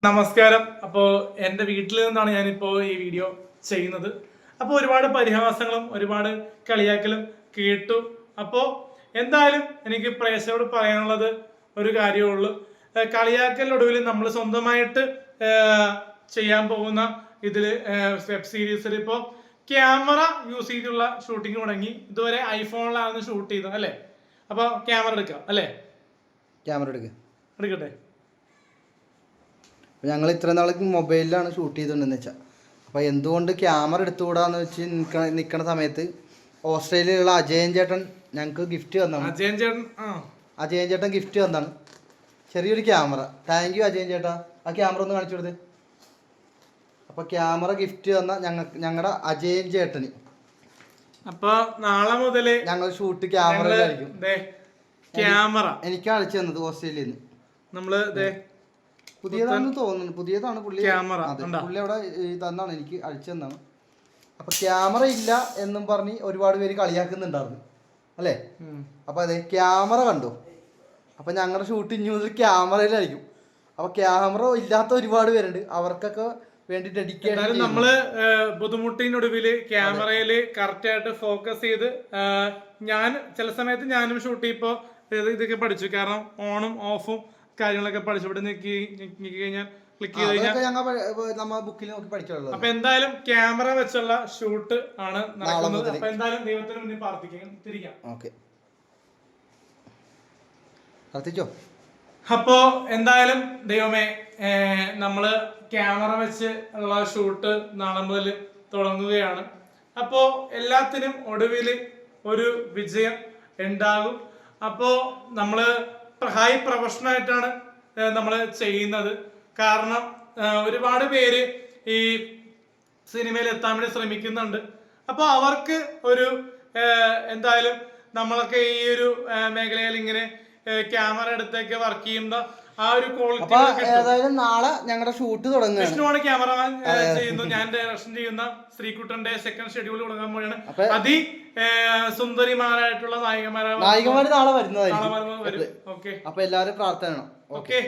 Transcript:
നമസ്കാരം. അപ്പോൾ എൻ്റെ വീട്ടിൽ നിന്നാണ് ഞാനിപ്പോൾ ഈ വീഡിയോ ചെയ്യുന്നത്. അപ്പോൾ ഒരുപാട് പരിഹാസങ്ങളും ഒരുപാട് കളിയാക്കലും കേട്ടു. അപ്പോൾ എന്തായാലും എനിക്ക് പ്രേക്ഷകരോട് പറയാനുള്ളത് ഒരു കാര്യമേ ഉള്ളൂ. കളിയാക്കലിനൊടുവിൽ നമ്മൾ സ്വന്തമായിട്ട് ചെയ്യാൻ പോകുന്ന ഇതിൽ വെബ് സീരീസിൽ ഇപ്പോൾ ക്യാമറ യൂസ് ചെയ്തുള്ള ഷൂട്ടിംഗ് തുടങ്ങി. ഇതുവരെ ഐഫോണിലാണ് ഷൂട്ട് ചെയ്തത് അല്ലേ? അപ്പോൾ ക്യാമറ എടുക്കാം അല്ലേ? ക്യാമറ എടുക്കട്ടെ. ഞങ്ങൾ ഇത്ര നാൾക്ക് മൊബൈലിലാണ് ഷൂട്ട് ചെയ്തുകൊണ്ടെന്ന് വെച്ചാൽ, അപ്പോൾ എന്തുകൊണ്ട് ക്യാമറ എടുത്തുകൂടാന്ന് വെച്ച് നിൽക്കുന്ന സമയത്ത് ഓസ്ട്രേലിയയിലുള്ള അജയൻ ചേട്ടൻ ഞങ്ങൾക്ക് ഗിഫ്റ്റ് തന്നാണ്. അജയൻ ചേട്ടൻ ഗിഫ്റ്റ് തന്നാണ് ചെറിയൊരു ക്യാമറ. താങ്ക് യു അജയൻ ചേട്ടാ. ആ ക്യാമറ ഒന്ന് കാണിച്ചു കൊടുത്ത്. അപ്പോൾ ക്യാമറ ഗിഫ്റ്റ് തന്ന ഞങ്ങളുടെ അജയൻ ചേട്ടന്. അപ്പോൾ നാളെ മുതൽ ഞങ്ങൾ ഷൂട്ട് ക്യാമറയിലായിരിക്കും. ക്യാമറ എനിക്ക് അയച്ചു തന്നത് ഓസ്ട്രേലിയയിൽ നിന്ന്. നമ്മള് പുതിയതാണെന്ന് തോന്നുന്നു. പുതിയതാണ് പുള്ളി. ക്യാമറ പുള്ളി അവിടെ തന്നാണ്, എനിക്ക് അയച്ചു തന്നാണ്. അപ്പൊ ക്യാമറ ഇല്ല എന്നും പറഞ്ഞ് ഒരുപാട് പേര് കളിയാക്കുന്നുണ്ടായിരുന്നു അല്ലേ? അപ്പൊ അതെ, ക്യാമറ കണ്ടു. അപ്പൊ ഞങ്ങളുടെ ഷൂട്ടിംഗ് ന്യൂസിൽ ക്യാമറയിലായിരിക്കും. അപ്പൊ ക്യാമറ ഇല്ലാത്ത ഒരുപാട് പേരുണ്ട്, അവർക്കൊക്കെ വേണ്ടി ഡെഡിക്കേറ്റ്. നമ്മള് ബുദ്ധിമുട്ടിനൊടുവില് ക്യാമറയില് കറക്റ്റ് ആയിട്ട് ഫോക്കസ് ചെയ്ത് ഞാൻ ചില സമയത്ത് ഞാനും ഷൂട്ട് ചെയ്യുമ്പോ ഇതൊക്കെ പഠിച്ചു. കാരണം ഓണും ഓഫും കാര്യങ്ങളൊക്കെ പഠിച്ചു. ഞെക്കി കഴിഞ്ഞാൽ ക്ലിക്ക് ചെയ്ത് കഴിഞ്ഞാൽ. അപ്പൊ എന്തായാലും ക്യാമറ വെച്ചുള്ള ഷൂട്ട് ആണ് നടക്കുന്നത്. അപ്പൊ എന്തായാലും ദൈവത്തിന് മുന്നിൽ പ്രാർത്ഥിക്കാം. അപ്പോ എന്തായാലും ദൈവമേ, നമ്മള് ക്യാമറ വെച്ച് ഉള്ള ഷൂട്ട് നാളെ മുതൽ തുടങ്ങുകയാണ്. അപ്പോ എല്ലാത്തിനും ഒടുവിൽ ഒരു വിജയം ഉണ്ടാകും. അപ്പോ നമ്മള് ഹൈ പ്രൊഫഷണൽ ആയിട്ടാണ് നമ്മൾ ചെയ്യുന്നത്. കാരണം ഒരുപാട് പേര് ഈ സിനിമയിൽ എത്താൻ വേണ്ടി ശ്രമിക്കുന്നുണ്ട്. അപ്പോൾ അവർക്ക് ഒരു എന്തായാലും നമ്മളൊക്കെ ഈ ഒരു മേഖലയിൽ ഇങ്ങനെ ക്യാമറ എടുത്തൊക്കെ വർക്ക് ചെയ്യുന്ന ആ ഒരു ക്വാളിറ്റി. ഏതായാലും നാളെ ഞങ്ങളുടെ ഷൂട്ട് തുടങ്ങും. വിഷ്ണുവാണ് ക്യാമറമാൻ ചെയ്യുന്നു, ഞാൻ ഡയറക്ഷൻ ചെയ്യുന്ന ശ്രീകുട്ടന്റെ സെക്കൻഡ് ഷെഡ്യൂൾ തുടങ്ങാൻ പോയാണ്. സുന്ദരിമാരായിട്ടുള്ള നായികമാർ നാളെ വരുന്നതായിരിക്കും. വരും. ഓക്കെ, അപ്പൊ എല്ലാവരും പ്രാർത്ഥന. ഓക്കെ.